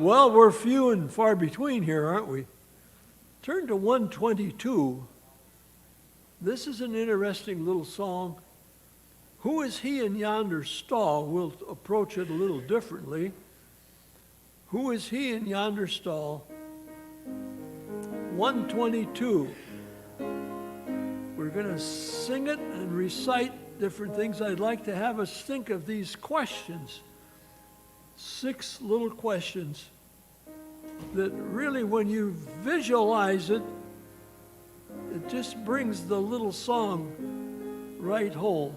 Well, we're few and far between here, aren't we? Turn to 122. This is an interesting little song. Who is he in yonder stall? We'll approach it a little differently. Who is he in yonder stall? 122. We're going to sing it and recite different things. I'd like to have us think of these questions. 6 little questions that really, when you visualize it, it just brings the little song right home.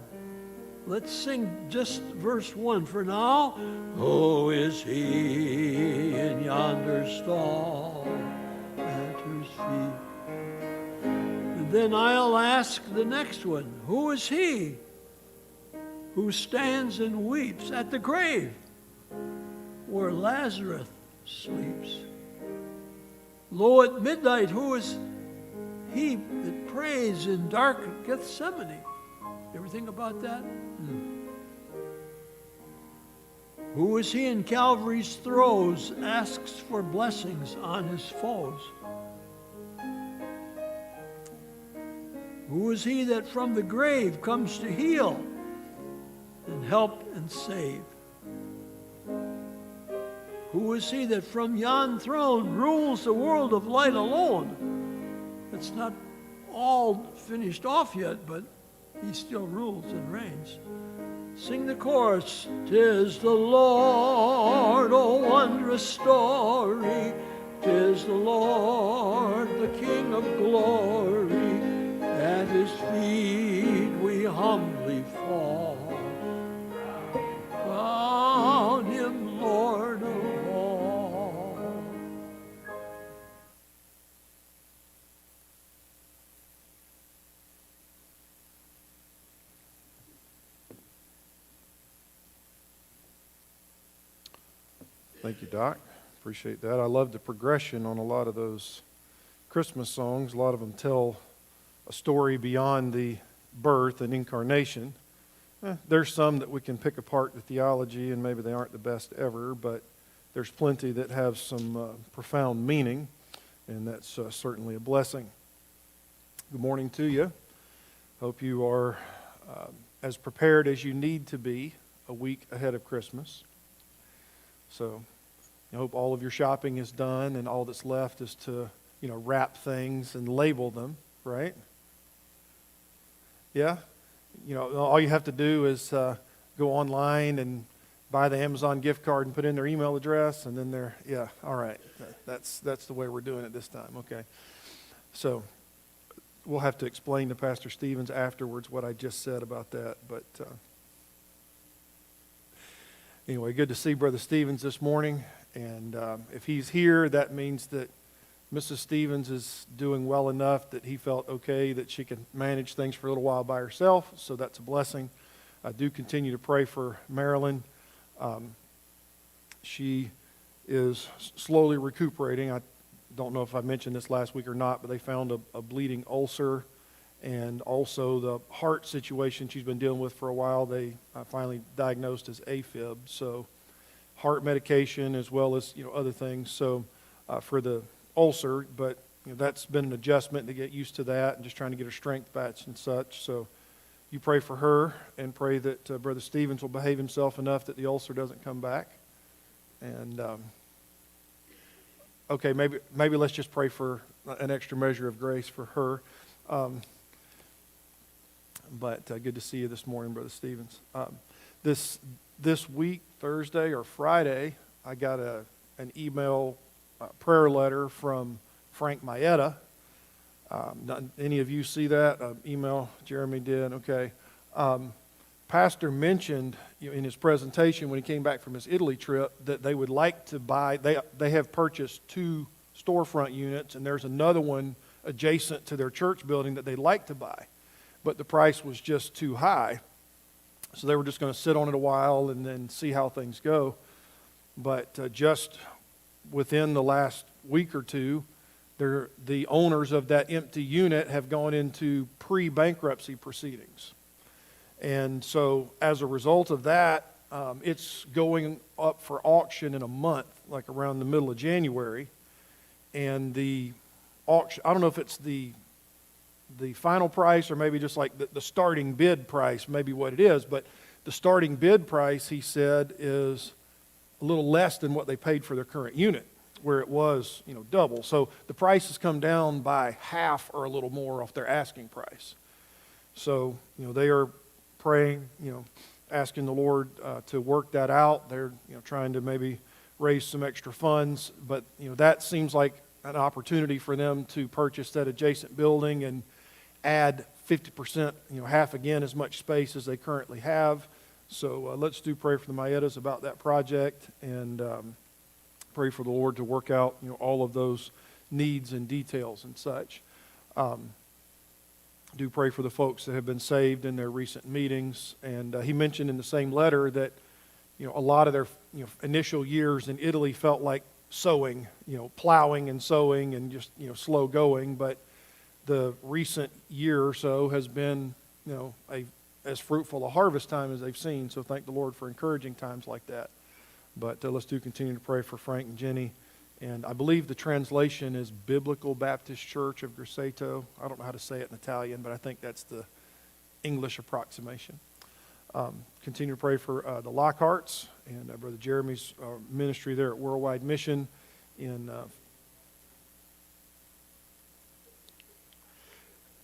Let's sing just verse 1 for now. Who is he in yonder stall at his feet? And then I'll ask the next one. Who is he who stands and weeps at the grave where Lazarus sleeps? Lo, at midnight, who is he that prays in dark Gethsemane? Ever think about that? Who is he in Calvary's throes, asks for blessings on his foes? Who is he that from the grave comes to heal and help and save? Who is he that from yon throne rules the world of light alone? It's not all finished off yet, but he still rules and reigns. Sing the chorus. 'Tis the Lord, oh wondrous story. 'Tis the Lord, the King of glory. At his feet we humbly fall. Crown him Lord of all. Thank you, Doc. Appreciate that. I love the progression on a lot of those Christmas songs. A lot of them tell a story beyond the birth and incarnation. There's some that we can pick apart the theology, and maybe they aren't the best ever, but there's plenty that have some profound meaning, and that's certainly a blessing. Good morning to you. Hope you are as prepared as you need to be a week ahead of Christmas. So I hope all of your shopping is done, and all that's left is to, wrap things and label them, right? Yeah? All you have to do is go online and buy the Amazon gift card and put in their email address, and then all right. That's the way we're doing it this time, okay? So we'll have to explain to Pastor Stevens afterwards what I just said about that, but anyway, good to see Brother Stevens this morning, and if he's here, that means that Mrs. Stevens is doing well enough that he felt okay that she can manage things for a little while by herself, so that's a blessing. I do continue to pray for Marilyn. She is slowly recuperating. I don't know if I mentioned this last week or not, but they found a bleeding ulcer, and also the heart situation she's been dealing with for a while, they finally diagnosed as AFib. So heart medication as well as other things. So for the ulcer, but that's been an adjustment to get used to that, and just trying to get her strength back and such. So you pray for her and pray that Brother Stevens will behave himself enough that the ulcer doesn't come back. And okay, maybe let's just pray for an extra measure of grace for her. But good to see you this morning, Brother Stevens. This week, Thursday or Friday, I got an email prayer letter from Frank Maeta. Any of you see that email? Jeremy did. Okay. Pastor mentioned in his presentation when he came back from his Italy trip that they would like to buy. They have purchased 2 storefront units, and there's another one adjacent to their church building that they'd like to buy, but the price was just too high. So they were just going to sit on it a while and then see how things go. But just within the last week or two, the owners of that empty unit have gone into pre-bankruptcy proceedings. And so as a result of that, It's going up for auction in a month, like around the middle of January. And the auction, I don't know if it's the final price or maybe just like the starting bid price, maybe what it is, but the starting bid price, he said, is a little less than what they paid for their current unit, where it was, double. So the price has come down by half or a little more off their asking price. So, they are praying, asking the Lord to work that out. They're, trying to maybe raise some extra funds, but, that seems like an opportunity for them to purchase that adjacent building and add 50%, half again as much space as they currently have. So let's pray for the Mayetas about that project and pray for the Lord to work out, all of those needs and details and such. Do pray for the folks that have been saved in their recent meetings. And he mentioned in the same letter that, a lot of their initial years in Italy felt like sowing, plowing and sowing and just, slow going. But the recent year or so has been, as fruitful a harvest time as they've seen. So thank the Lord for encouraging times like that. But let's continue to pray for Frank and Jenny. And I believe the translation is Biblical Baptist Church of Grosseto. I don't know how to say it in Italian, but I think that's the English approximation. Continue to pray for the Lockharts and Brother Jeremy's ministry there at Worldwide Mission in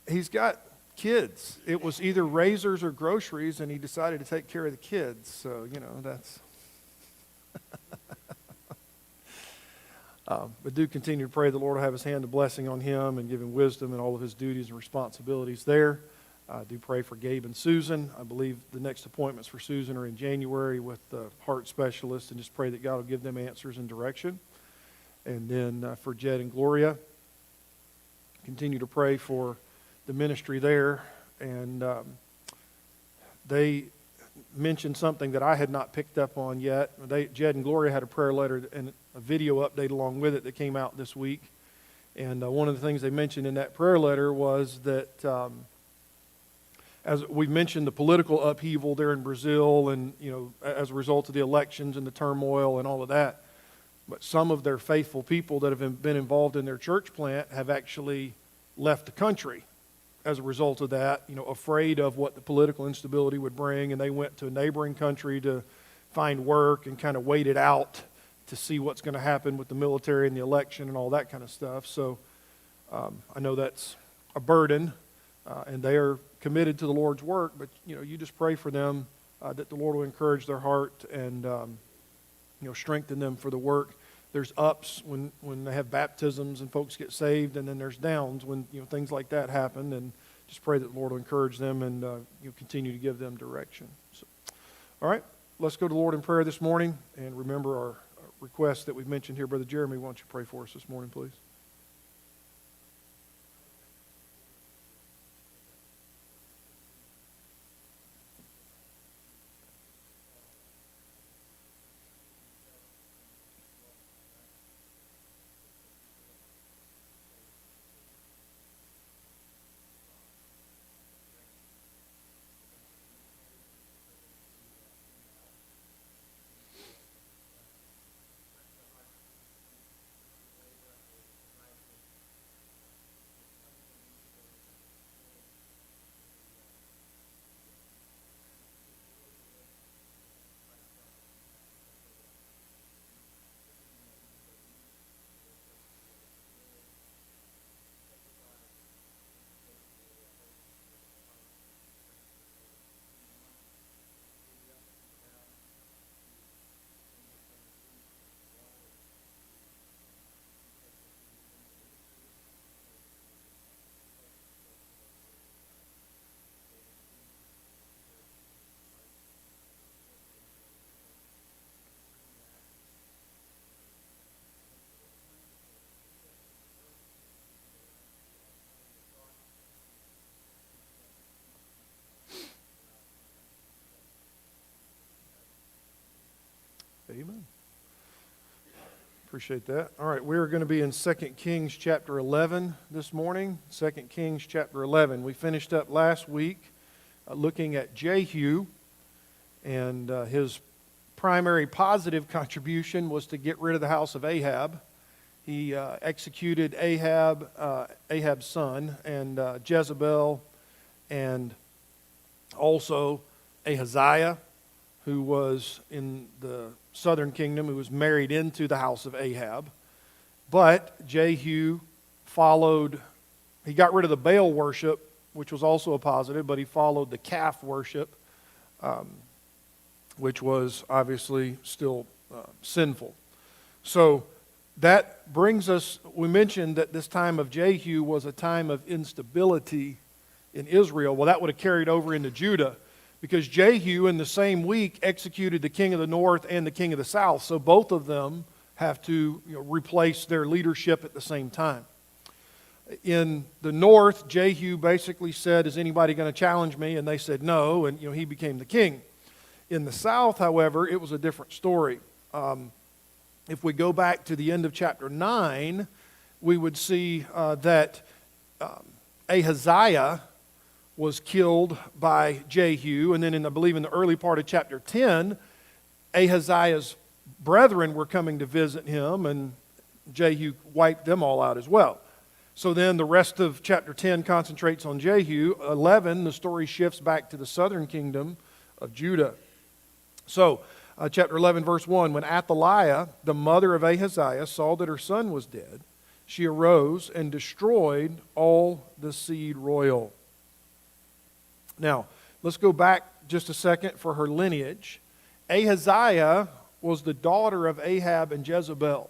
he's got kids. It was either razors or groceries, and he decided to take care of the kids. So, that's... but do continue to pray the Lord will have his hand of blessing on him and give him wisdom in all of his duties and responsibilities there. Do pray for Gabe and Susan. I believe the next appointments for Susan are in January with the heart specialist, and just pray that God will give them answers and direction. And then for Jed and Gloria, continue to pray for the ministry there. And they mentioned something that I had not picked up on yet. Jed and Gloria had a prayer letter and a video update along with it that came out this week. And one of the things they mentioned in that prayer letter was that as we've mentioned, the political upheaval there in Brazil and, as a result of the elections and the turmoil and all of that. But some of their faithful people that have been involved in their church plant have actually left the country as a result of that, afraid of what the political instability would bring. And they went to a neighboring country to find work and kind of wait it out to see what's going to happen with the military and the election and all that kind of stuff. So I know that's a burden, and they are committed to the Lord's work, but, you just pray for them that the Lord will encourage their heart and, strengthen them for the work. There's ups when they have baptisms and folks get saved, and then there's downs when, things like that happen, and just pray that the Lord will encourage them and continue to give them direction. So, all right, let's go to the Lord in prayer this morning, and remember our request that we've mentioned here. Brother Jeremy, why don't you pray for us this morning, please? Amen. Appreciate that. All right, we're going to be in 2 Kings chapter 11 this morning. 2 Kings chapter 11. We finished up last week looking at Jehu and his primary positive contribution was to get rid of the house of Ahab. He executed Ahab's son, and Jezebel, and also Ahaziah, who was in the southern kingdom, who was married into the house of Ahab. But Jehu followed, he got rid of the Baal worship, which was also a positive, but he followed the calf worship, which was obviously still sinful. So that brings us, we mentioned that this time of Jehu was a time of instability in Israel. Well, that would have carried over into Judah, because Jehu in the same week executed the king of the north and the king of the south. So both of them have to replace their leadership at the same time. In the north, Jehu basically said, is anybody going to challenge me? And they said no, and he became the king. In the south, however, it was a different story. If we go back to the end of chapter 9, we would see that Ahaziah was killed by Jehu, and then I believe in the early part of chapter 10, Ahaziah's brethren were coming to visit him, and Jehu wiped them all out as well. So then the rest of chapter 10 concentrates on Jehu. 11, the story shifts back to the southern kingdom of Judah. So, chapter 11, verse 1, when Athaliah, the mother of Ahaziah, saw that her son was dead, she arose and destroyed all the seed royal. Now, let's go back just a second for her lineage. Ahaziah was the daughter of Ahab and Jezebel.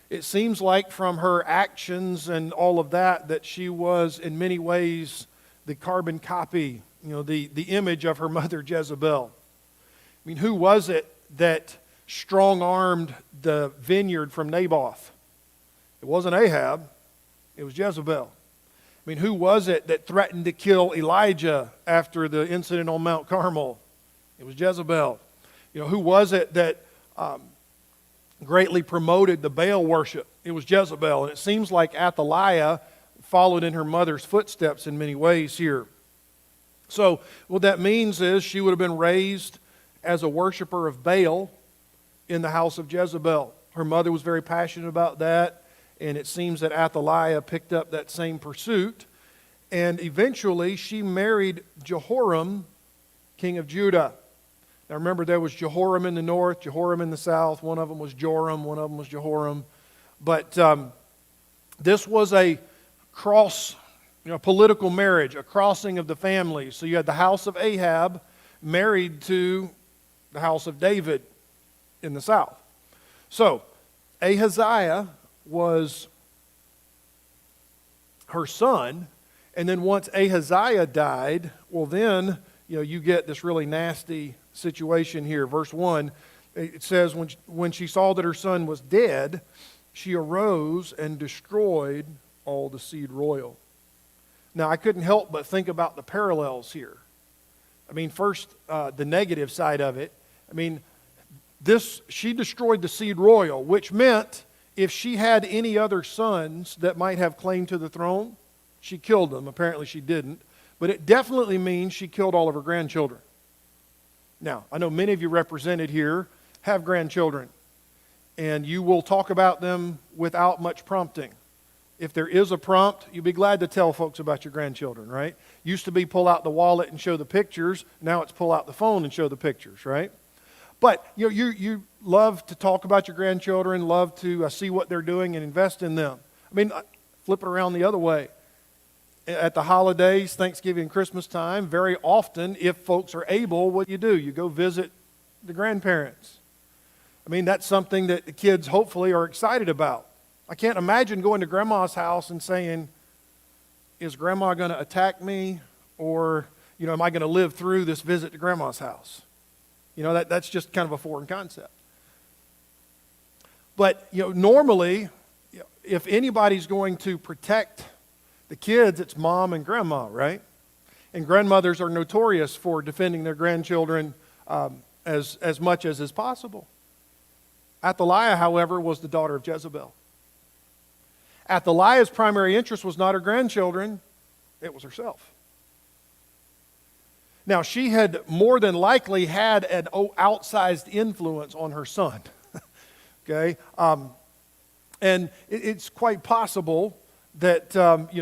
It seems like from her actions and all of that she was in many ways the carbon copy, the image of her mother Jezebel. I mean, who was it that strong-armed the vineyard from Naboth? It wasn't Ahab, it was Jezebel. I mean, who was it that threatened to kill Elijah after the incident on Mount Carmel? It was Jezebel. Who was it that greatly promoted the Baal worship? It was Jezebel. And it seems like Athaliah followed in her mother's footsteps in many ways here. So what that means is she would have been raised as a worshiper of Baal in the house of Jezebel. Her mother was very passionate about that, and it seems that Athaliah picked up that same pursuit. And eventually she married Jehoram, king of Judah. Now remember, there was Jehoram in the north, Jehoram in the south. One of them was Joram, one of them was Jehoram. But this was a cross, political marriage, a crossing of the families. So you had the house of Ahab married to the house of David in the south. So Ahaziah was her son, and then once Ahaziah died, well then, you get this really nasty situation here. Verse 1, it says, when she saw that her son was dead, she arose and destroyed all the seed royal. Now, I couldn't help but think about the parallels here. I mean, first, the negative side of it. I mean, she destroyed the seed royal, which meant if she had any other sons that might have claim to the throne, she killed them. Apparently she didn't. But it definitely means she killed all of her grandchildren. Now, I know many of you represented here have grandchildren, and you will talk about them without much prompting. If there is a prompt, you'd be glad to tell folks about your grandchildren, right? Used to be pull out the wallet and show the pictures. Now it's pull out the phone and show the pictures, right? But you love to talk about your grandchildren, love to see what they're doing and invest in them. I mean, flip it around the other way. At the holidays, Thanksgiving and Christmas time, very often, if folks are able, what do? You go visit the grandparents. I mean, that's something that the kids hopefully are excited about. I can't imagine going to grandma's house and saying, is grandma going to attack me? Or, am I going to live through this visit to grandma's house? That's just kind of a foreign concept. But, normally, if anybody's going to protect the kids, it's mom and grandma, right? And grandmothers are notorious for defending their grandchildren as much as is possible. Athaliah, however, was the daughter of Jezebel. Athaliah's primary interest was not her grandchildren, it was herself. Now, she had more than likely had an outsized influence on her son. Okay? And it's quite possible that,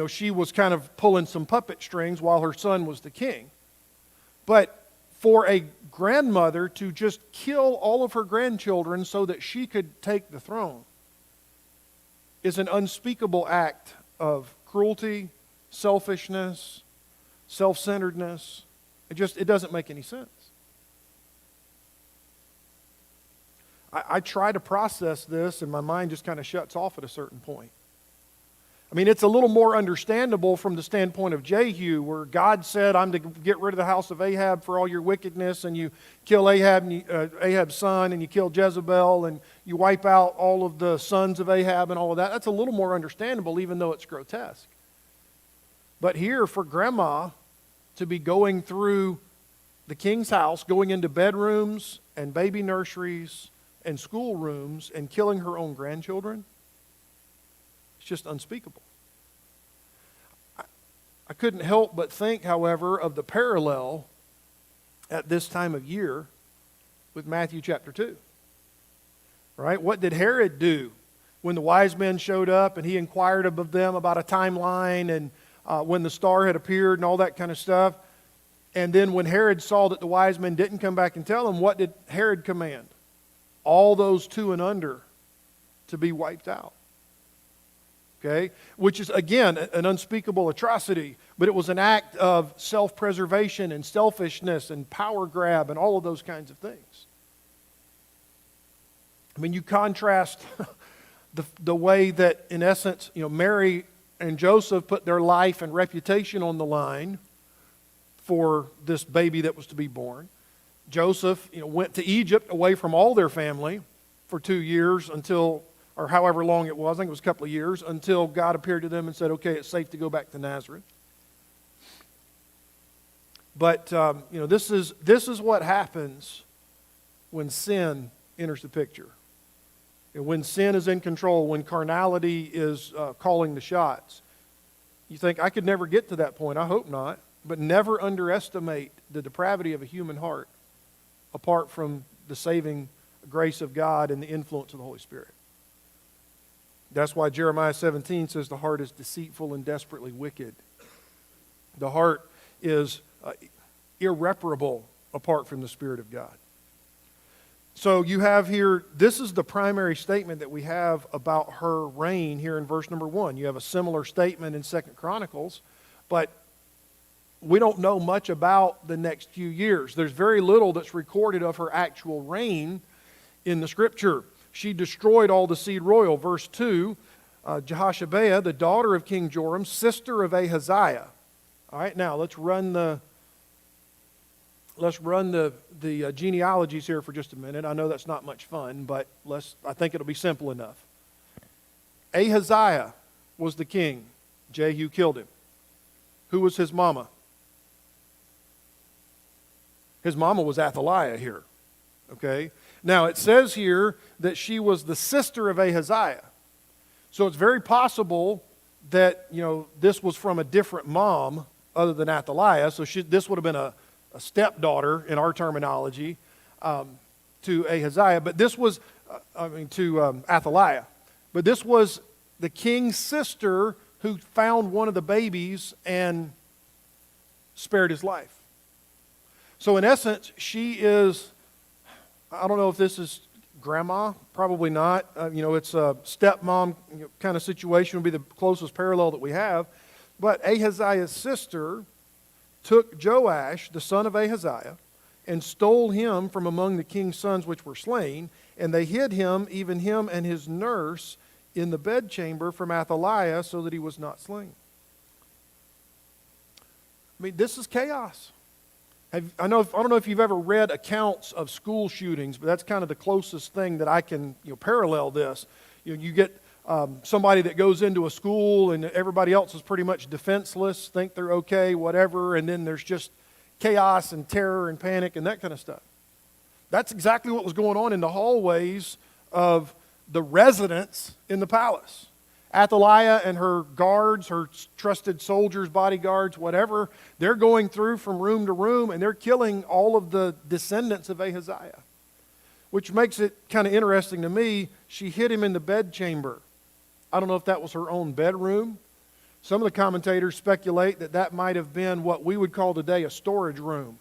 she was kind of pulling some puppet strings while her son was the king. But for a grandmother to just kill all of her grandchildren so that she could take the throne is an unspeakable act of cruelty, selfishness, self-centeredness. It doesn't make any sense. I try to process this, and my mind just kind of shuts off at a certain point. I mean, it's a little more understandable from the standpoint of Jehu, where God said, I'm to get rid of the house of Ahab for all your wickedness, and you kill Ahab's son, and you kill Jezebel, and you wipe out all of the sons of Ahab and all of that. That's a little more understandable, even though it's grotesque. But here, for Grandma to be going through the king's house, going into bedrooms and baby nurseries and schoolrooms and killing her own grandchildren, it's just unspeakable. I couldn't help but think, however, of the parallel at this time of year with Matthew chapter 2. Right? What did Herod do when the wise men showed up and he inquired of them about a timeline and when the star had appeared and all that kind of stuff? And then when Herod saw that the wise men didn't come back and tell him, what did Herod command? All those 2 and under to be wiped out. Okay? Which is, again, an unspeakable atrocity, but it was an act of self-preservation and selfishness and power grab and all of those kinds of things. I mean, you contrast the way that, in essence, Mary and Joseph put their life and reputation on the line for this baby that was to be born. Joseph, went to Egypt away from all their family for 2 years until, or however long it was, I think it was a couple of years, until God appeared to them and said, okay, it's safe to go back to Nazareth. But, this is what happens when sin enters the picture. When sin is in control, when carnality is calling the shots. You think, I could never get to that point. I hope not. But never underestimate the depravity of a human heart apart from the saving grace of God and the influence of the Holy Spirit. That's why Jeremiah 17 says the heart is deceitful and desperately wicked. The heart is irreparable apart from the Spirit of God. So you have here, this is the primary statement that we have about her reign here in verse number 1. You have a similar statement in 2 Chronicles, but we don't know much about the next few years. There's very little that's recorded of her actual reign in the Scripture. She destroyed all the seed royal. Verse 2, Jehoshabeah, the daughter of King Joram, sister of Ahaziah. All right, now let's run the genealogies here for just a minute. I know that's not much fun, but I think it'll be simple enough. Ahaziah was the king. Jehu killed him. Who was his mama? His mama was Athaliah here. Okay? Now, it says here that she was the sister of Ahaziah. So it's very possible that, this was from a different mom other than Athaliah. So this would have been a stepdaughter in our terminology to Ahaziah. But this was, to Athaliah. But this was the king's sister who found one of the babies and spared his life. So in essence, she is, I don't know if this is grandma, probably not. It's a stepmom kind of situation would be the closest parallel that we have. But Ahaziah's sister took Joash, the son of Ahaziah, and stole him from among the king's sons which were slain, and they hid him, even him and his nurse, in the bedchamber from Athaliah, so that he was not slain. I mean, this is chaos. I don't know if you've ever read accounts of school shootings, but that's kind of the closest thing that I can parallel this. You get somebody that goes into a school and everybody else is pretty much defenseless, think they're okay, whatever, and then there's just chaos and terror and panic and that kind of stuff. That's exactly what was going on in the hallways of the residence in the palace. Athaliah and her guards, her trusted soldiers, bodyguards, whatever, they're going through from room to room and they're killing all of the descendants of Ahaziah. Which makes it kind of interesting to me. She hid him in the bedchamber. I don't know if that was her own bedroom. Some of the commentators speculate that that might have been what we would call today a storage room.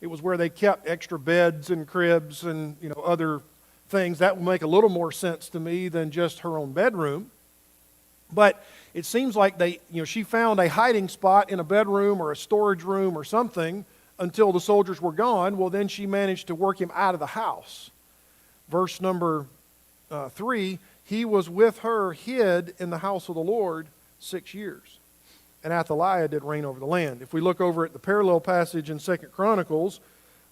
It was where they kept extra beds and cribs and other things. That would make a little more sense to me than just her own bedroom. But it seems like she found a hiding spot in a bedroom or a storage room or something until the soldiers were gone. Well, then she managed to work him out of the house. Verse number 3, he was with her hid in the house of the Lord 6 years. And Athaliah did reign over the land. If we look over at the parallel passage in 2 Chronicles,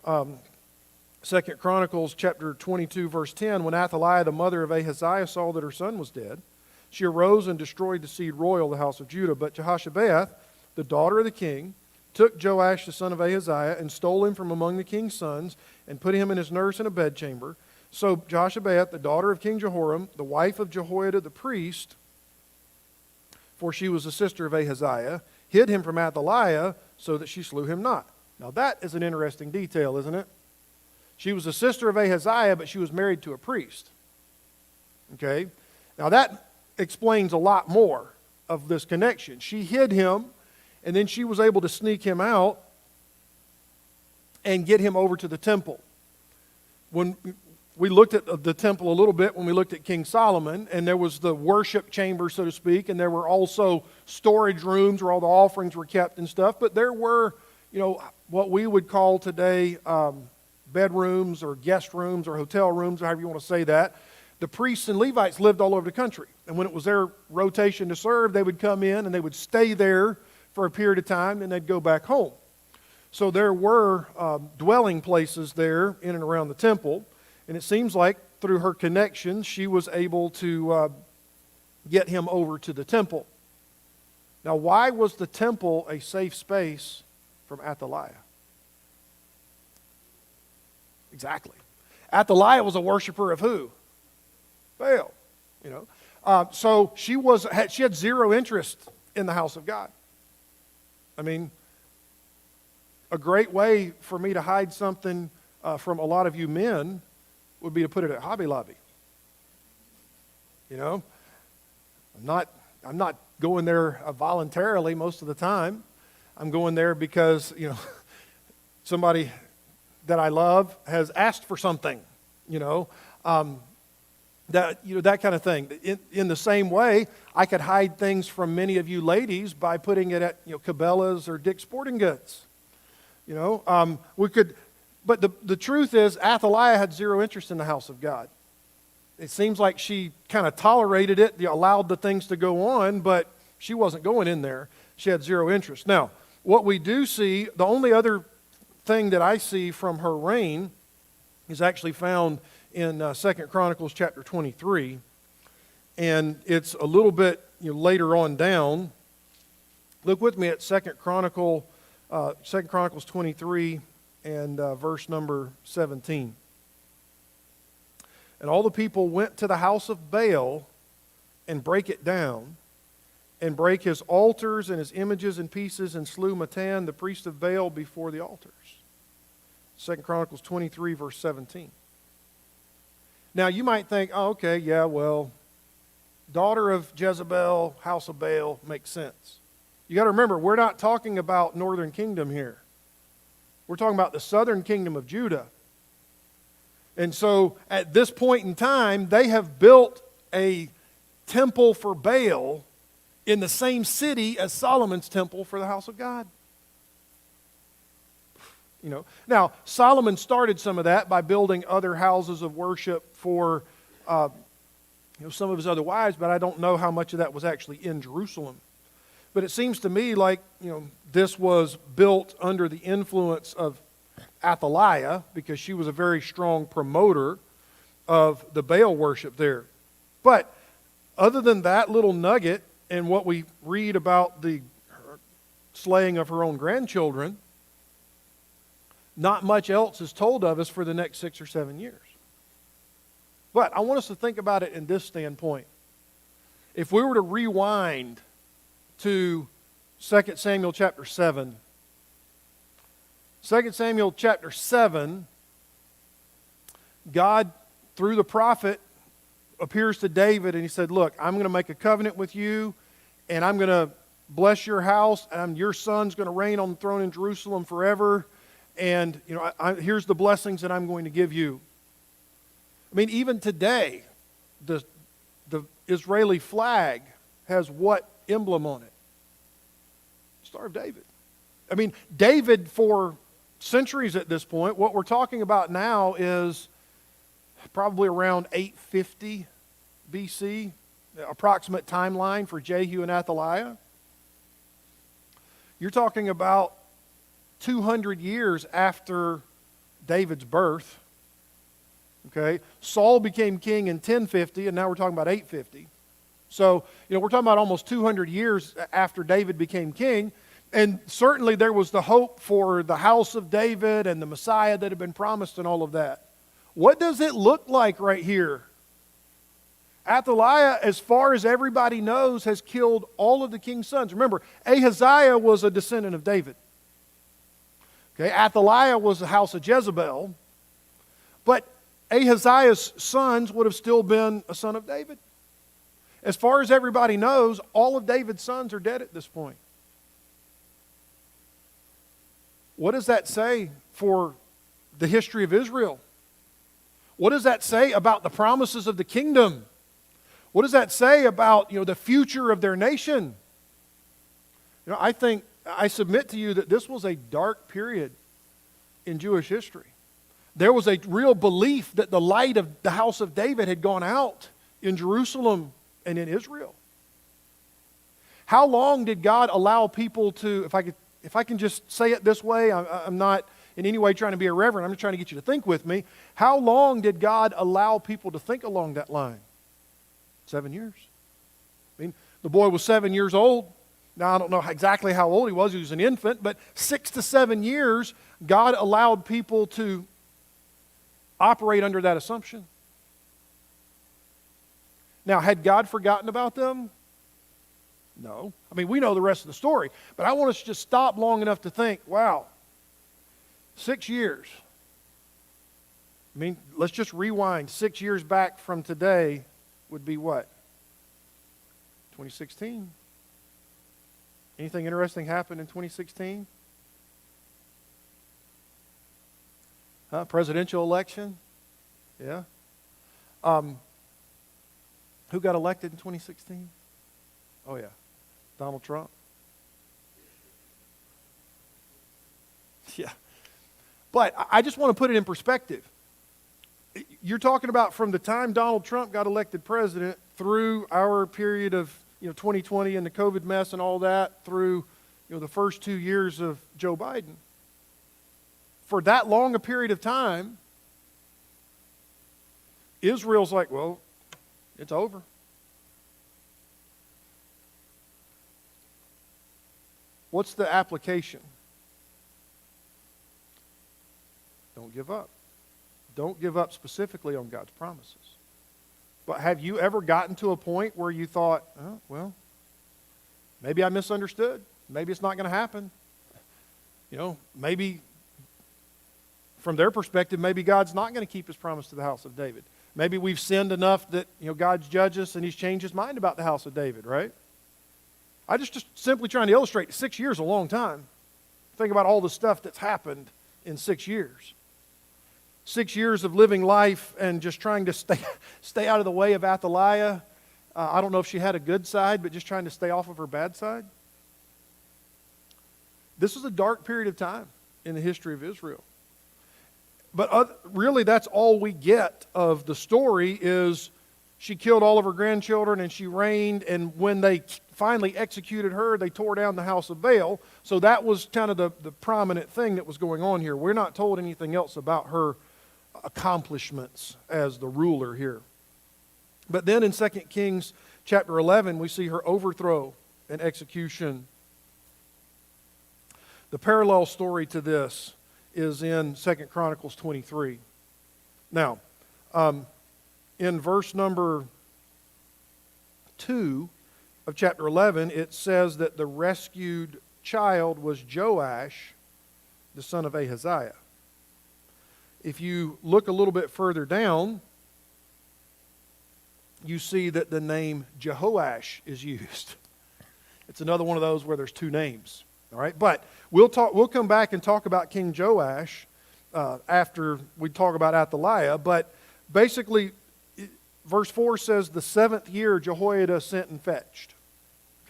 2 Chronicles chapter 22, verse 10, when Athaliah, the mother of Ahaziah, saw that her son was dead, she arose and destroyed the seed royal, the house of Judah. But Jehoshabeath, the daughter of the king, took Joash, the son of Ahaziah, and stole him from among the king's sons, and put him and his nurse in a bedchamber. So Jehoshabeath, the daughter of King Jehoram, the wife of Jehoiada the priest, for she was the sister of Ahaziah, hid him from Athaliah so that she slew him not. Now that is an interesting detail, isn't it? She was a sister of Ahaziah, but she was married to a priest. Okay? Now that explains a lot more of this connection. She hid him, and then she was able to sneak him out and get him over to the temple. When we looked at the temple a little bit when we looked at King Solomon, and there was the worship chamber, so to speak, and there were also storage rooms where all the offerings were kept and stuff, but there were, what we would call today bedrooms or guest rooms or hotel rooms, or however you want to say that. The priests and Levites lived all over the country, and when it was their rotation to serve, they would come in and they would stay there for a period of time, and they'd go back home. So there were dwelling places there in and around the temple. And it seems like through her connections, she was able to get him over to the temple. Now, why was the temple a safe space from Athaliah? Exactly. Athaliah was a worshiper of who? Baal. So she had zero interest in the house of God. I mean, a great way for me to hide something from a lot of you men would be to put it at Hobby Lobby. I'm not going there voluntarily most of the time. I'm going there because, somebody that I love has asked for something, that kind of thing. In the same way, I could hide things from many of you ladies by putting it at, Cabela's or Dick's Sporting Goods. We could, but the truth is, Athaliah had zero interest in the house of God. It seems like she kind of tolerated it, allowed the things to go on, but she wasn't going in there. She had zero interest. Now, what we do see, the only other thing that I see from her reign is actually found in 2 Chronicles chapter 23. And it's a little bit later on down. Look with me at 2 Chronicles 23 and verse number 17. And all the people went to the house of Baal and brake it down, and brake his altars and his images in pieces, and slew Mattan, the priest of Baal, before the altars. 2 Chronicles 23, verse 17. Now you might think, oh, okay, yeah, well, daughter of Jezebel, house of Baal, makes sense. You got to remember, we're not talking about northern kingdom here. We're talking about the southern kingdom of Judah. And so at this point in time, they have built a temple for Baal in the same city as Solomon's temple for the house of God. Now, Solomon started some of that by building other houses of worship for some of his other wives, but I don't know how much of that was actually in Jerusalem. But it seems to me like, this was built under the influence of Athaliah, because she was a very strong promoter of the Baal worship there. But other than that little nugget and what we read about the slaying of her own grandchildren, not much else is told of us for the next 6 or 7 years. But I want us to think about it in this standpoint. If we were to rewind to 2 Samuel chapter 7, 2 Samuel chapter 7, God, through the prophet, appears to David and he said, look, I'm going to make a covenant with you and I'm going to bless your house and your son's going to reign on the throne in Jerusalem forever. And, here's the blessings that I'm going to give you. I mean, even today, the Israeli flag has what emblem on it? Star of David. I mean, David for centuries at this point, what we're talking about now is probably around 850 BC, the approximate timeline for Jehu and Athaliah. You're talking about 200 years after David's birth. Okay, Saul became king in 1050, and now we're talking about 850. So, we're talking about almost 200 years after David became king, and certainly there was the hope for the house of David and the Messiah that had been promised and all of that. What does it look like right here? Athaliah, as far as everybody knows, has killed all of the king's sons. Remember, Ahaziah was a descendant of David. Okay, Athaliah was the house of Jezebel, but Ahaziah's sons would have still been a son of David. As far as everybody knows, all of David's sons are dead at this point. What does that say for the history of Israel? What does that say about the promises of the kingdom? What does that say about, the future of their nation? I submit to you that this was a dark period in Jewish history. There was a real belief that the light of the house of David had gone out in Jerusalem and in Israel. How long did God allow people to, if I can just say it this way, I'm not in any way trying to be irreverent, I'm just trying to get you to think with me. How long did God allow people to think along that line? 7 years. I mean, the boy was 7 years old. Now, I don't know exactly how old he was an infant, but 6 to 7 years, God allowed people to operate under that assumption. Now, had God forgotten about them? No. I mean, we know the rest of the story, but I want us to just stop long enough to think, wow, 6 years. I mean, let's just rewind. 6 years back from today would be what? 2016. Anything interesting happened in 2016? Presidential election? Yeah. Who got elected in 2016? Oh yeah, Donald Trump. Yeah. But I just want to put it in perspective. You're talking about from the time Donald Trump got elected president through our period of 2020 and the COVID mess and all that, through the first 2 years of Joe Biden. For that long a period of time, Israel's like, well, it's over. What's the application? Don't give up. Don't give up specifically on God's promises. But have you ever gotten to a point where you thought, oh, well, maybe I misunderstood. Maybe it's not going to happen. Maybe from their perspective, maybe God's not going to keep his promise to the house of David. Maybe we've sinned enough that God's judged us and he's changed his mind about the house of David, right? I just simply trying to illustrate 6 years is a long time. Think about all the stuff that's happened in 6 years. 6 years of living life and just trying to stay out of the way of Athaliah. I don't know if she had a good side, but just trying to stay off of her bad side. This was a dark period of time in the history of Israel. But really, that's all we get of the story is she killed all of her grandchildren and she reigned, and when they finally executed her, they tore down the house of Baal. So that was kind of the prominent thing that was going on here. We're not told anything else about her accomplishments as the ruler here. But then in 2 Kings chapter 11, we see her overthrow and execution. The parallel story to this is in 2 Chronicles 23. Now, in verse number 2 of chapter 11, it says that the rescued child was Joash, the son of Ahaziah. If you look a little bit further down, you see that the name Jehoash is used. It's another one of those where there's two names. All right, but we'll come back and talk about King Joash after we talk about Athaliah. But basically, verse 4 says the 7th year Jehoiada sent and fetched.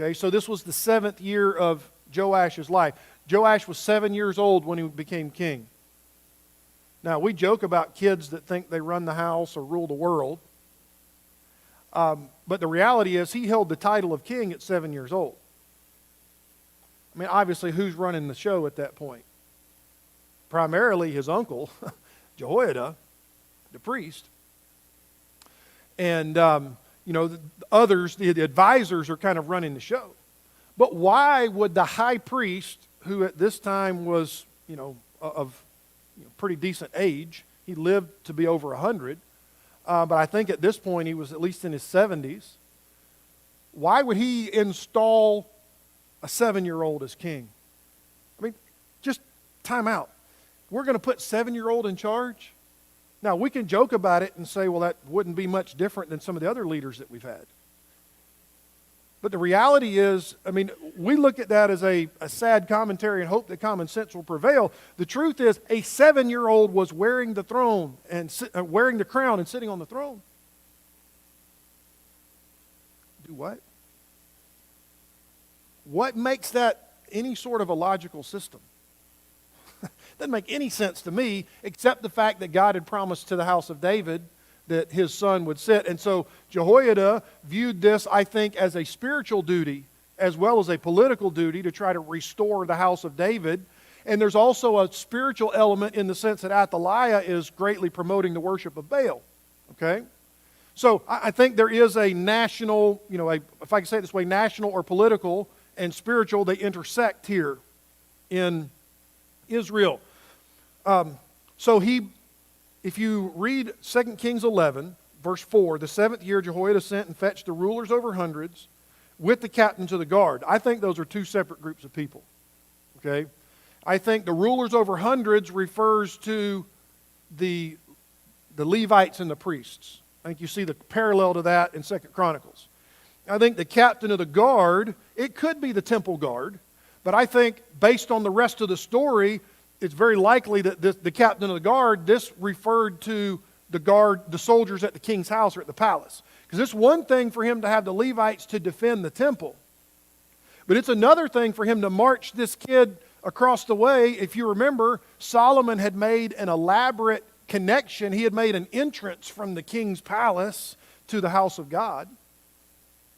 Okay, so this was the 7th year of Joash's life. Joash was 7 years old when he became king. Now, we joke about kids that think they run the house or rule the world. But the reality is he held the title of king at 7 years old. I mean, obviously, who's running the show at that point? Primarily his uncle, Jehoiada, the priest. And, the others, the advisors are kind of running the show. But why would the high priest, who at this time was, of pretty decent age, he lived to be over 100, but I think at this point he was at least in his 70s. Why would he install a 7-year-old as king? I mean, just time out. We're going to put 7-year-old in charge? Now, we can joke about it and say, well, that wouldn't be much different than some of the other leaders that we've had. But the reality is, I mean, we look at that as a sad commentary and hope that common sense will prevail. The truth is, a 7-year-old was wearing the throne and wearing the crown and sitting on the throne. Do what? What makes that any sort of a logical system? Doesn't make any sense to me, except the fact that God had promised to the house of David that his son would sit. And so Jehoiada viewed this, I think, as a spiritual duty as well as a political duty to try to restore the house of David. And there's also a spiritual element in the sense that Athaliah is greatly promoting the worship of Baal. Okay? So I think there is a national, if I can say it this way, national or political and spiritual, they intersect here in Israel. If you read 2 Kings 11, verse 4, the 7th year Jehoiada sent and fetched the rulers over hundreds with the captains of the guard. I think those are two separate groups of people. Okay? I think the rulers over hundreds refers to the Levites and the priests. I think you see the parallel to that in 2 Chronicles. I think the captain of the guard, it could be the temple guard, but I think based on the rest of the story, it's very likely that the captain of the guard, this referred to the soldiers at the king's house or at the palace. Because it's one thing for him to have the Levites to defend the temple. But it's another thing for him to march this kid across the way. If you remember, Solomon had made an elaborate connection. He had made an entrance from the king's palace to the house of God.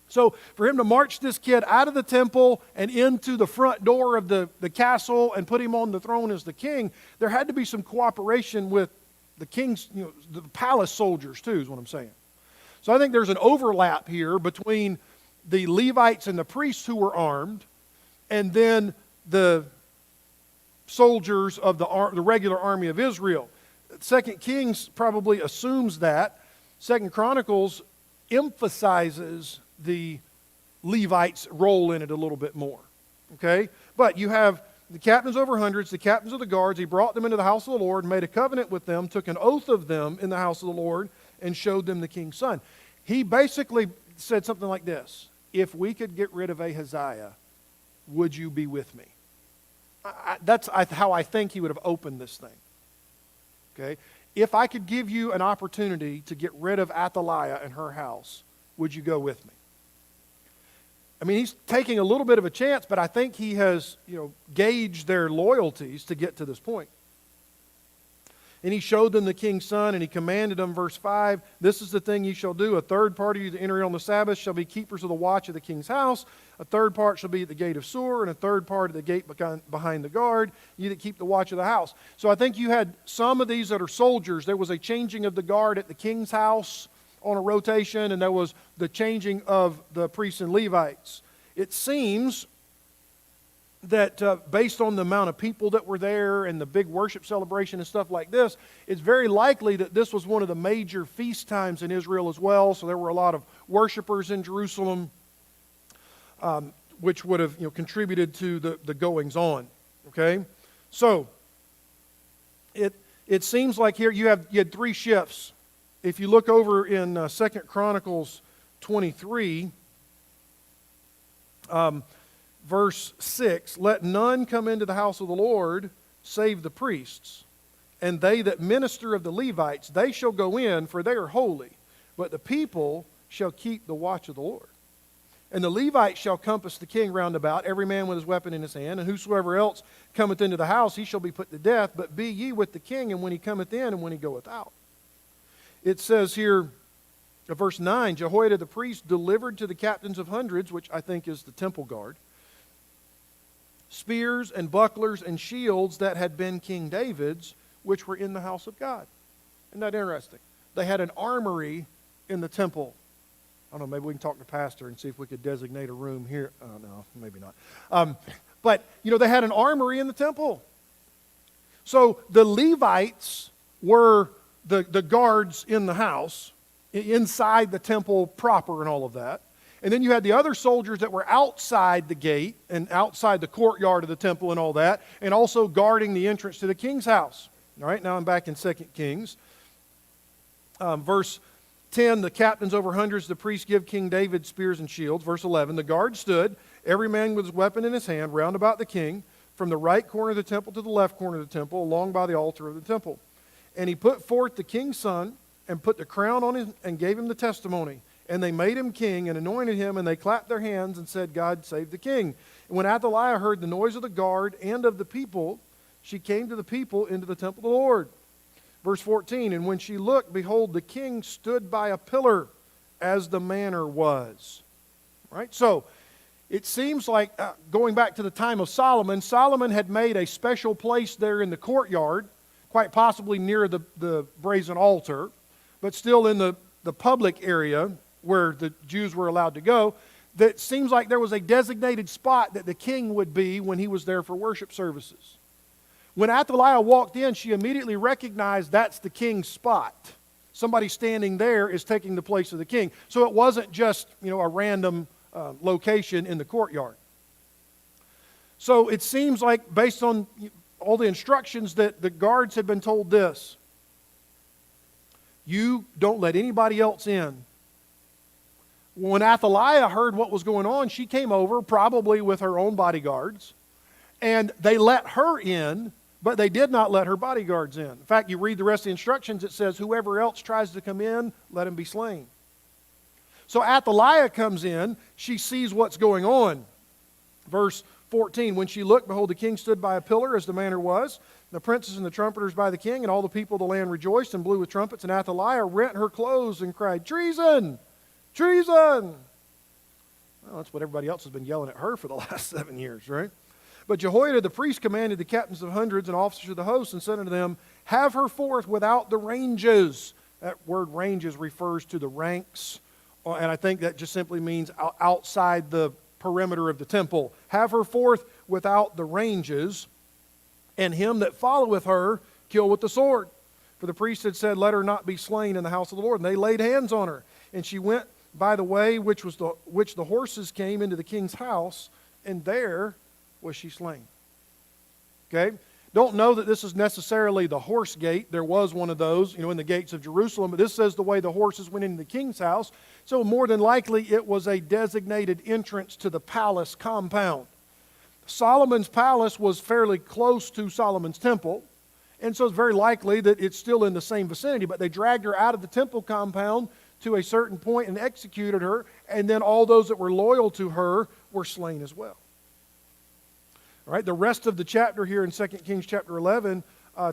So for him to march this kid out of the temple and into the front door of the castle and put him on the throne as the king, there had to be some cooperation with the king's, the palace soldiers too, is what I'm saying. So I think there's an overlap here between the Levites and the priests who were armed and then the soldiers of the regular army of Israel. 2 Kings probably assumes that. 2 Chronicles emphasizes the Levites' role in it a little bit more. Okay? But you have the captains over hundreds, the captains of the guards. He brought them into the house of the Lord, made a covenant with them, took an oath of them in the house of the Lord, and showed them the king's son. He basically said something like this: if we could get rid of Ahaziah, would you be with me? That's how I think he would have opened this thing. Okay? If I could give you an opportunity to get rid of Athaliah and her house, would you go with me? I mean, he's taking a little bit of a chance, but I think he has, gauged their loyalties to get to this point. And he showed them the king's son, and he commanded them, verse 5, this is the thing ye shall do. A third part of you that enter on the Sabbath shall be keepers of the watch of the king's house. A third part shall be at the gate of Sur, and a third part at the gate behind the guard, you that keep the watch of the house. So I think you had some of these that are soldiers. There was a changing of the guard at the king's house on a rotation, and there was the changing of the priests and Levites. It seems that based on the amount of people that were there and the big worship celebration and stuff like this, it's very likely that this was one of the major feast times in Israel as well. So there were a lot of worshipers in Jerusalem, which would have contributed to the goings on. Okay, so it seems like here you had three shifts. If you look over in 2 Chronicles 23. Verse 6, let none come into the house of the Lord save the priests, and they that minister of the Levites, they shall go in, for they are holy, but the people shall keep the watch of the Lord. And the Levites shall compass the king round about, every man with his weapon in his hand, and whosoever else cometh into the house, he shall be put to death, but be ye with the king, and when he cometh in, and when he goeth out. It says here, verse 9, Jehoiada the priest delivered to the captains of hundreds, which I think is the temple guard, spears and bucklers and shields that had been King David's, which were in the house of God. Isn't that interesting? They had an armory in the temple. I don't know, maybe we can talk to Pastor and see if we could designate a room here. Oh, no, maybe not. But, they had an armory in the temple. So the Levites were the guards in the house, inside the temple proper and all of that. And then you had the other soldiers that were outside the gate and outside the courtyard of the temple and all that, and also guarding the entrance to the king's house. All right, now I'm back in 2 Kings. Verse 10, the captains over hundreds, the priests give King David spears and shields. Verse 11, the guard stood, every man with his weapon in his hand, round about the king, from the right corner of the temple to the left corner of the temple, along by the altar of the temple. And he put forth the king's son, and put the crown on him, and gave him the testimony. And they made him king and anointed him, and they clapped their hands and said, God save the king. And when Athaliah heard the noise of the guard and of the people, she came to the people into the temple of the Lord. Verse 14, and when she looked, behold, the king stood by a pillar, as the manner was. Right? So, it seems like, going back to the time of Solomon, Solomon had made a special place there in the courtyard, quite possibly near the brazen altar, but still in the public area where the Jews were allowed to go, that seems like there was a designated spot that the king would be when he was there for worship services. When Athaliah walked in, she immediately recognized that's the king's spot. Somebody standing there is taking the place of the king. So it wasn't just a random location in the courtyard. So it seems like, based on all the instructions, that the guards had been told this: you don't let anybody else in. When Athaliah heard what was going on, she came over, probably with her own bodyguards, and they let her in, but they did not let her bodyguards in. In fact, you read the rest of the instructions, it says, whoever else tries to come in, let him be slain. So Athaliah comes in, she sees what's going on. Verse 14, when she looked, behold, the king stood by a pillar, as the manner was. The princes and the trumpeters by the king, and all the people of the land rejoiced and blew with trumpets. And Athaliah rent her clothes and cried, treason! Treason! Well, that's what everybody else has been yelling at her for the last 7 years, right? But Jehoiada the priest commanded the captains of hundreds and officers of the host, and said unto them, have her forth without the ranges. That word ranges refers to the ranks, and I think that just simply means outside the perimeter of the temple. Have her forth without the ranges, and him that followeth her kill with the sword. For the priest had said, let her not be slain in the house of the Lord. And they laid hands on her. And she went by the way which the horses came into the king's house, and there was she slain. Okay? Don't know that this is necessarily the horse gate. There was one of those, in the gates of Jerusalem. But this says the way the horses went into the king's house. So more than likely it was a designated entrance to the palace compound. Solomon's palace was fairly close to Solomon's temple. And so it's very likely that it's still in the same vicinity. But they dragged her out of the temple compound to a certain point and executed her. And then all those that were loyal to her were slain as well. All right, the rest of the chapter here in 2 Kings chapter 11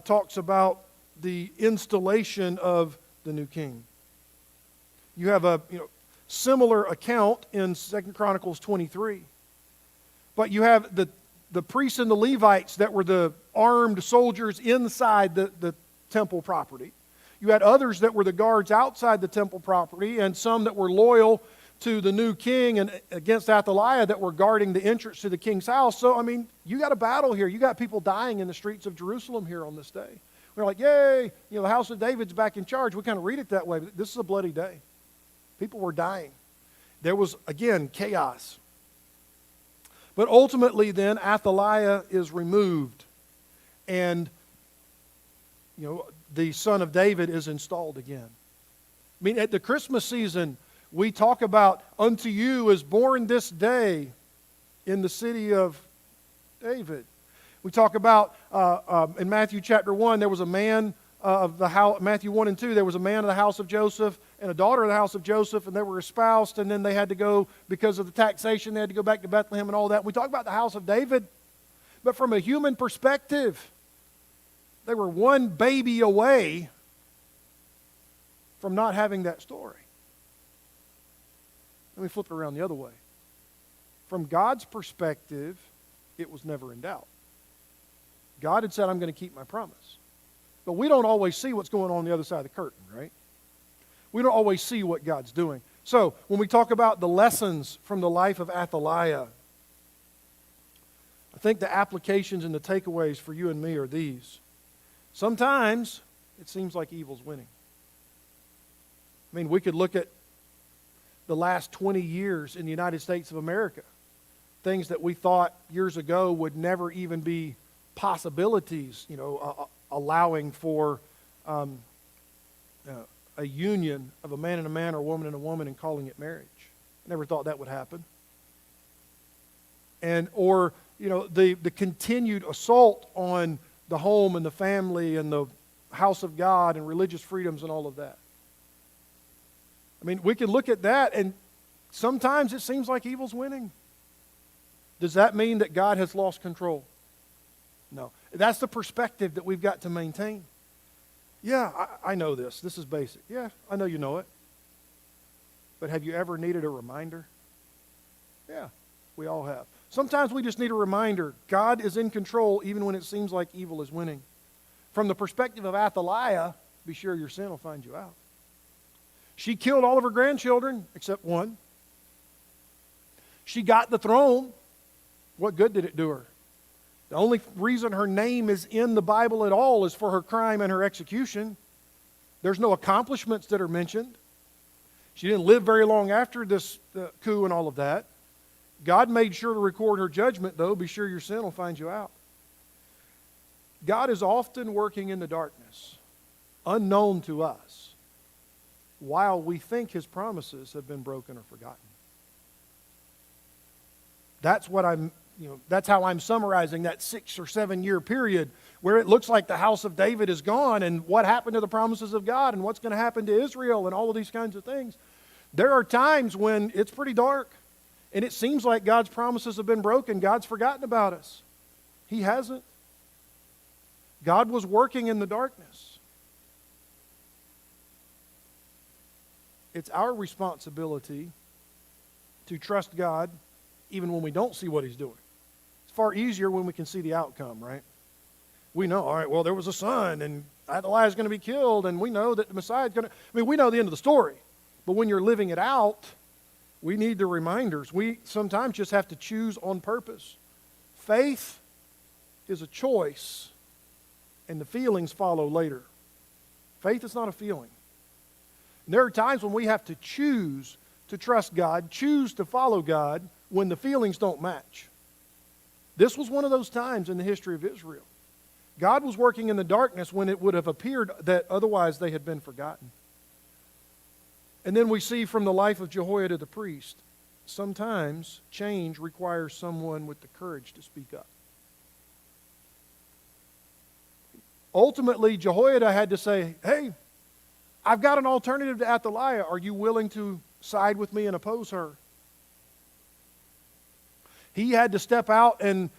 talks about the installation of the new king. You have a similar account in 2 Chronicles 23. But you have the priests and the Levites that were the armed soldiers inside the temple property. You had others that were the guards outside the temple property, and some that were loyal to the new king and against Athaliah that were guarding the entrance to the king's house. So, I mean, you got a battle here. You got people dying in the streets of Jerusalem here on this day. We're like, yay, the house of David's back in charge. We kind of read it that way, but this is a bloody day. People were dying. There was, again, chaos. But ultimately then, Athaliah is removed. And, the son of David is installed again. I mean, at the Christmas season, we talk about, unto you is born this day in the city of David. We talk about, in Matthew chapter 1, there was a man of the house, Matthew 1 and 2, there was a man of the house of Joseph and a daughter of the house of Joseph, and they were espoused, and then they had to go, because of the taxation, they had to go back to Bethlehem and all that. We talk about the house of David, but from a human perspective, they were one baby away from not having that story. Let me flip it around the other way. From God's perspective, it was never in doubt. God had said, I'm going to keep my promise. But we don't always see what's going on the other side of the curtain, right? We don't always see what God's doing. So, when we talk about the lessons from the life of Athaliah, I think the applications and the takeaways for you and me are these. Sometimes, it seems like evil's winning. I mean, we could look at the last 20 years in the United States of America. Things that we thought years ago would never even be possibilities, allowing for a union of a man and a man or a woman and a woman and calling it marriage. Never thought that would happen. Or the continued assault on the home and the family and the house of God and religious freedoms and all of that. I mean, we can look at that and sometimes it seems like evil's winning. Does that mean that God has lost control? No. That's the perspective that we've got to maintain. Yeah, I know this. This is basic. Yeah, I know you know it. But have you ever needed a reminder? Yeah, we all have. Sometimes we just need a reminder. God is in control even when it seems like evil is winning. From the perspective of Athaliah, be sure your sin will find you out. She killed all of her grandchildren except one. She got the throne. What good did it do her? The only reason her name is in the Bible at all is for her crime and her execution. There's no accomplishments that are mentioned. She didn't live very long after this coup and all of that. God made sure to record her judgment, though. Be sure your sin will find you out. God is often working in the darkness, unknown to us, while we think His promises have been broken or forgotten. That's what that's how I'm summarizing that 6 or 7 year period where it looks like the house of David is gone and what happened to the promises of God and what's going to happen to Israel and all of these kinds of things. There are times when it's pretty dark and it seems like God's promises have been broken. God's forgotten about us. He hasn't. God was working in the darkness. It's our responsibility to trust God even when we don't see what He's doing. It's far easier when we can see the outcome, right? We know, all right, well, there was a son, and Athaliah is going to be killed, and we know that the Messiah is going to... we know the end of the story. But when you're living it out, we need the reminders. We sometimes just have to choose on purpose. Faith is a choice, and the feelings follow later. Faith is not a feeling. And there are times when we have to choose to trust God, choose to follow God, when the feelings don't match. This was one of those times in the history of Israel. God was working in the darkness when it would have appeared that otherwise they had been forgotten. And then we see from the life of Jehoiada the priest, sometimes change requires someone with the courage to speak up. Ultimately, Jehoiada had to say, hey, I've got an alternative to Athaliah. Are you willing to side with me and oppose her? He had to step out and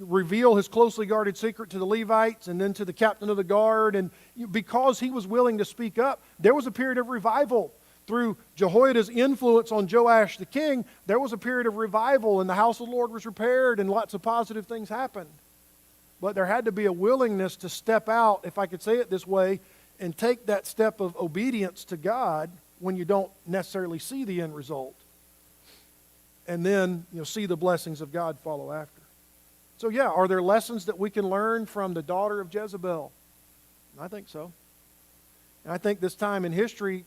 reveal his closely guarded secret to the Levites and then to the captain of the guard. And because he was willing to speak up, there was a period of revival. Through Jehoiada's influence on Joash the king, there was a period of revival and the house of the Lord was repaired and lots of positive things happened. But there had to be a willingness to step out, if I could say it this way, and take that step of obedience to God when you don't necessarily see the end result. and then see the blessings of God follow after. So yeah, are there lessons that we can learn from the daughter of Jezebel? I think so. And I think this time in history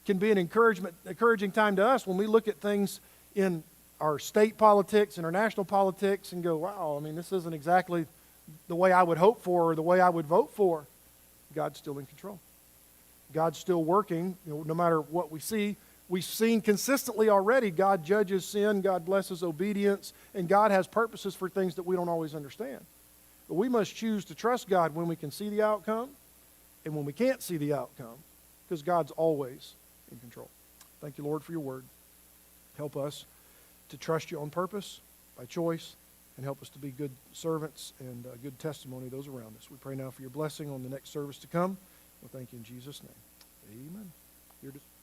can be an encouraging time to us when we look at things in our state politics, international politics, and go, wow, I mean, this isn't exactly the way I would hope for or the way I would vote for. God's still in control. God's still working, no matter what we see. We've seen consistently already God judges sin, God blesses obedience, and God has purposes for things that we don't always understand. But we must choose to trust God when we can see the outcome and when we can't see the outcome, because God's always in control. Thank you, Lord, for your word. Help us to trust you on purpose, by choice, and help us to be good servants and good testimony to those around us. We pray now for your blessing on the next service to come. We'll thank you in Jesus' name. Amen. Here it is.